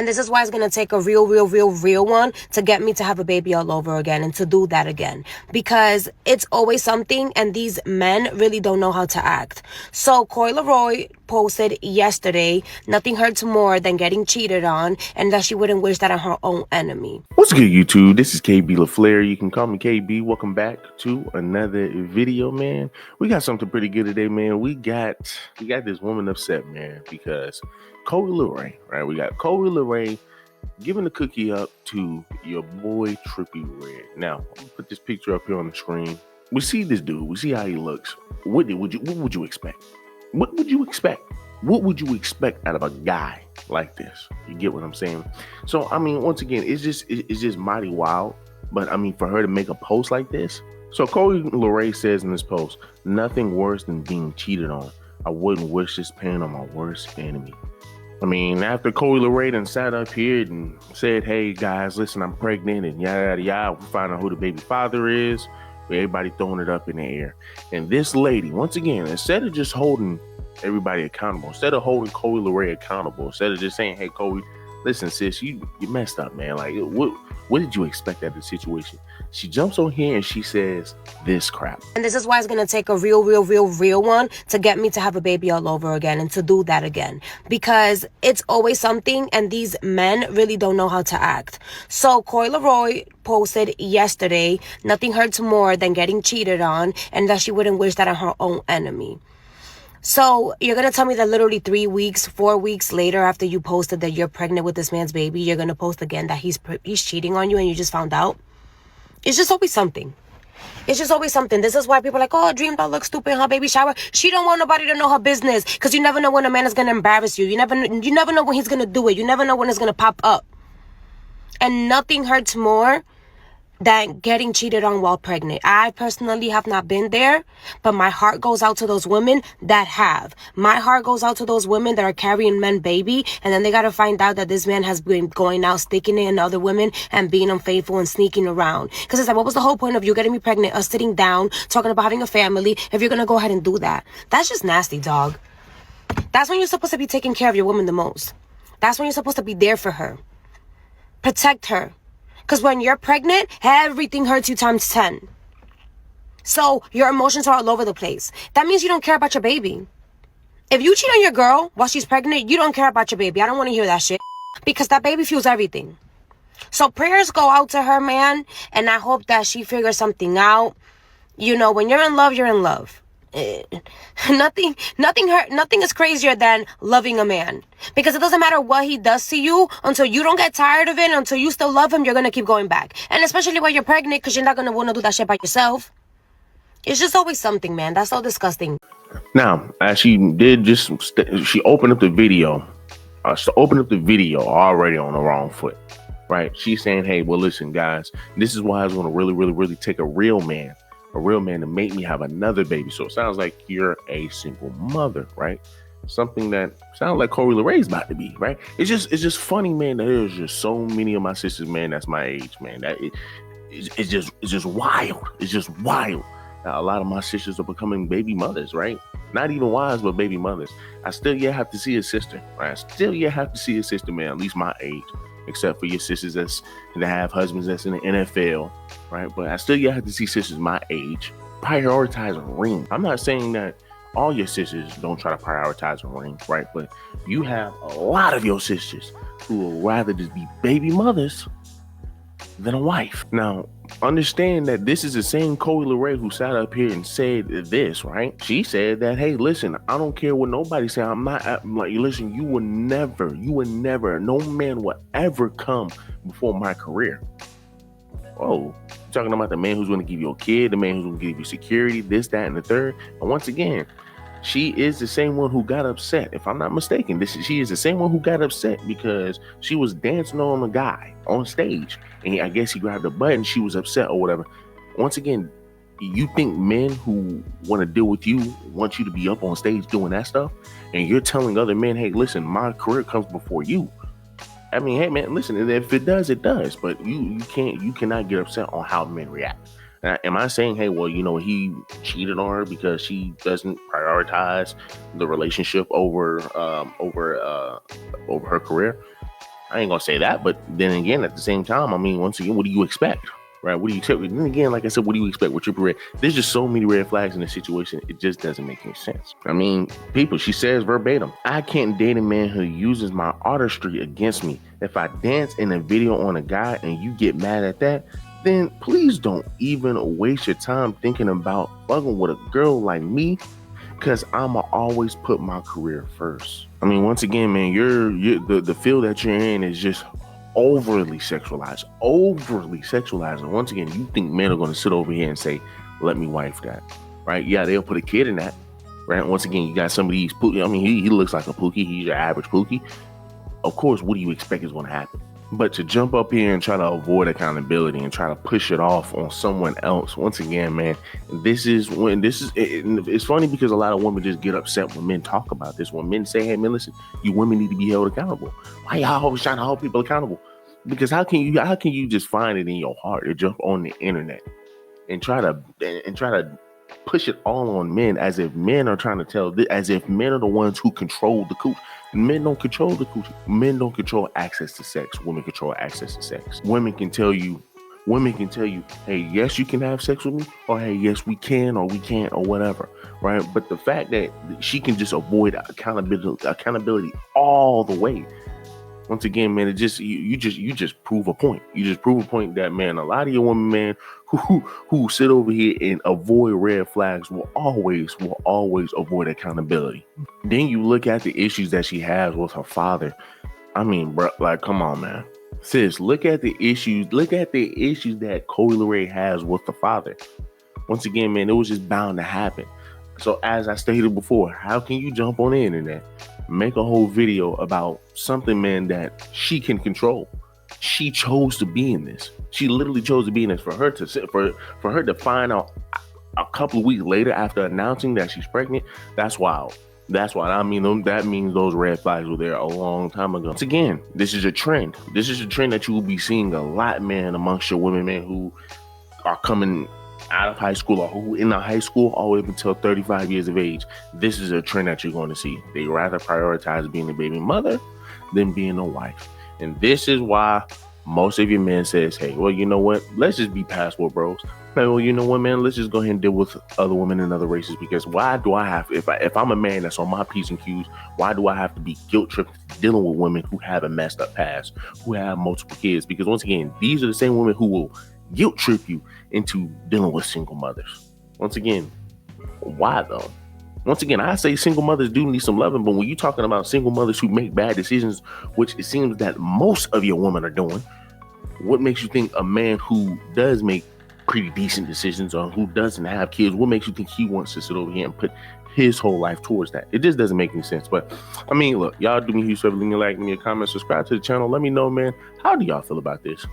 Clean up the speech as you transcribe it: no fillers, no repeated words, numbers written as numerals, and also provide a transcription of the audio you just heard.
this is why it's going to take a real one to get me to have a baby all over again and to do that again. Because it's always something, and these men really don't know how to act. So Leray posted yesterday, nothing hurts more than getting cheated on, and that she wouldn't wish that on her own enemy. What's good, YouTube? This is KB LaFleur. You can call me KB. Welcome back to another video, man. We got something pretty good today, man. We got this woman upset, man, because Leray, right? We got Leray giving the cookie up to your boy Trippie Redd. Now, I'm gonna put this picture up here on the screen. We see this dude. We see how he looks. What would you expect? What would you expect? What would you expect out of a guy like this? You get what I'm saying? So, I mean, once again, it's just mighty wild. But I mean, for her to make a post like this. So Leray says in this post, nothing worse than being cheated on. I wouldn't wish this pain on my worst enemy. I mean, after Leray done sat up here and said, hey guys, listen, I'm pregnant and yada, yada, yada. We find out who the baby father is. Everybody throwing it up in the air. And this lady, once again, instead of just holding everybody accountable, instead of holding Leray accountable, instead of just saying, hey, listen, sis, you messed up, man. Like, what did you expect out of the situation? She jumps on here and she says this crap. And this is why it's going to take a real one to get me to have a baby all over again and to do that again. Because it's always something, and these men really don't know how to act. So Leray posted yesterday, nothing hurts more than getting cheated on, and that she wouldn't wish that on her own enemy. So you're going to tell me that literally 4 weeks later after you posted that you're pregnant with this man's baby, you're going to post again that he's cheating on you and you just found out? It's just always something. It's just always something. This is why people are like, oh, Dream doll looks stupid in her baby shower. She don't want nobody to know her business, because you never know when a man is going to embarrass you. You never know when he's going to do it. You never know when it's going to pop up. And nothing hurts more than getting cheated on while pregnant. I personally have not been there, but my heart goes out to those women that have. My heart goes out to those women that are carrying men baby, and then they got to find out that this man has been going out, sticking it in other women and being unfaithful and sneaking around. Because it's like, what was the whole point of you getting me pregnant, us sitting down, talking about having a family, if you're going to go ahead and do that? That's just nasty, dog. That's when you're supposed to be taking care of your woman the most. That's when you're supposed to be there for her. Protect her. Because when you're pregnant, everything hurts you times 10. So your emotions are all over the place. That means you don't care about your baby. If you cheat on your girl while she's pregnant, you don't care about your baby. I don't want to hear that shit. Because that baby fuels everything. So prayers go out to her, man. And I hope that she figures something out. You know, when you're in love, you're in love. Nothing is crazier than loving a man, because it doesn't matter what he does to you, until you don't get tired of it, until you still love him, you're gonna keep going back. And especially when you're pregnant, because you're not gonna want to do that shit by yourself. It's just always something, man. That's so disgusting. Now, as she did she opened up the video. She opened up the video already on the wrong foot, right? She's saying, hey, well, listen, guys, this is why I was going to really take a real man to make me have another baby. So it sounds like you're a single mother, right? Something that sounds like Leray's about to be, right? It's just funny, man, that there's just so many of my sisters, man, that's my age, man. It's just wild. It's just wild. Now, a lot of my sisters are becoming baby mothers, right? Not even wives, but baby mothers. I still yet have to see a sister, right? I still yet have to see a sister, man, at least my age, except for your sisters that have husbands that's in the NFL, right? But I still yet have to see sisters my age prioritize a ring. I'm not saying that all your sisters don't try to prioritize a ring, right? But you have a lot of your sisters who will rather just be baby mothers than a wife. Now, understand that this is the same Leray who sat up here and said this, right? She said that, hey, listen, I don't care what nobody say. I'm like, listen, you would never, no man will ever come before my career. Oh, you're talking about the man who's going to give you a kid, the man who's going to give you security, this, that, and the third. And once again, she is the same one who got upset. If I'm not mistaken, she is the same one who got upset because she was dancing on a guy on stage. And I guess he grabbed a butt and she was upset or whatever. Once again, you think men who want to deal with you want you to be up on stage doing that stuff? And you're telling other men, hey, listen, my career comes before you. I mean, hey, man, listen, if it does, it does. But you cannot get upset on how men react. Am I saying, hey, well, you know, he cheated on her because she doesn't prioritize the relationship over her career? I ain't gonna say that, but then again, at the same time, I mean, once again, what do you expect? Right? What do you expect? Then again, like I said, what do you expect with triple red? There's just so many red flags in this situation. It just doesn't make any sense. I mean, people, she says verbatim, I can't date a man who uses my artistry against me. If I dance in a video on a guy and you get mad at that, then please don't even waste your time thinking about fucking with a girl like me, because I'ma always put my career first. I mean, once again, man, the field that you're in is just overly sexualized. And once again, you think men are going to sit over here and say, let me wife that, right? Yeah, they'll put a kid in that, right? Once again, you got some of these pookie. I mean, he looks like a pookie. He's your average pookie. Of course, what do you expect is going to happen? But to jump up here and try to avoid accountability and try to push it off on someone else, once again, man, it's funny because a lot of women just get upset when men talk about this. When men say, hey, man, listen, you women need to be held accountable. Why y'all always trying to hold people accountable? Because how can you just find it in your heart to jump on the internet and try to push it all on men as if men are trying to as if men are the ones who control the cooch. Men don't control the coochie. Men don't control access to sex. Women control access to sex. Women can tell you, hey, yes, you can have sex with me, or hey, yes, we can, or we can't, or whatever, right? But the fact that she can just avoid accountability all the way. Once again, man, you just prove a point. You just prove a point that, man, a lot of your women, man, who sit over here and avoid red flags will always avoid accountability. Then you look at the issues that she has with her father. I mean, bro, like, come on, man. Sis, look at the issues that Coi Leray has with the father. Once again, man, it was just bound to happen. So as I stated before, how can you jump on the internet, make a whole video about something, man, that she can control? She chose to be in this. She literally chose to be in this. For her to find out a couple of weeks later after announcing that she's pregnant, that's wild. That's why I mean, that means those red flags were there a long time ago. Once again, this is a trend. This is a trend that you will be seeing a lot, man, amongst your women, man, who are coming out of high school or who in the high school all the way up until 35 years of age. This is a trend that you're going to see. They rather prioritize being a baby mother than being a wife. And this is why most of your men says, hey, well, you know what? Let's just be passport bros. Hey, well, you know what, man? Let's just go ahead and deal with other women and other races, because why do I have, if I'm a man that's on my P's and Q's, why do I have to be guilt tripped dealing with women who have a messed up past, who have multiple kids? Because once again, these are the same women who will guilt trip you into dealing with single mothers. Once again, why though? Once again, I say single mothers do need some loving, but when you're talking about single mothers who make bad decisions, which it seems that most of your women are doing, what makes you think a man who does make pretty decent decisions or who doesn't have kids, what makes you think he wants to sit over here and put his whole life towards that? It just doesn't make any sense. But I mean, look, y'all do me a huge favor, leave me a like, leave me a comment, subscribe to the channel. Let me know, man, how do y'all feel about this?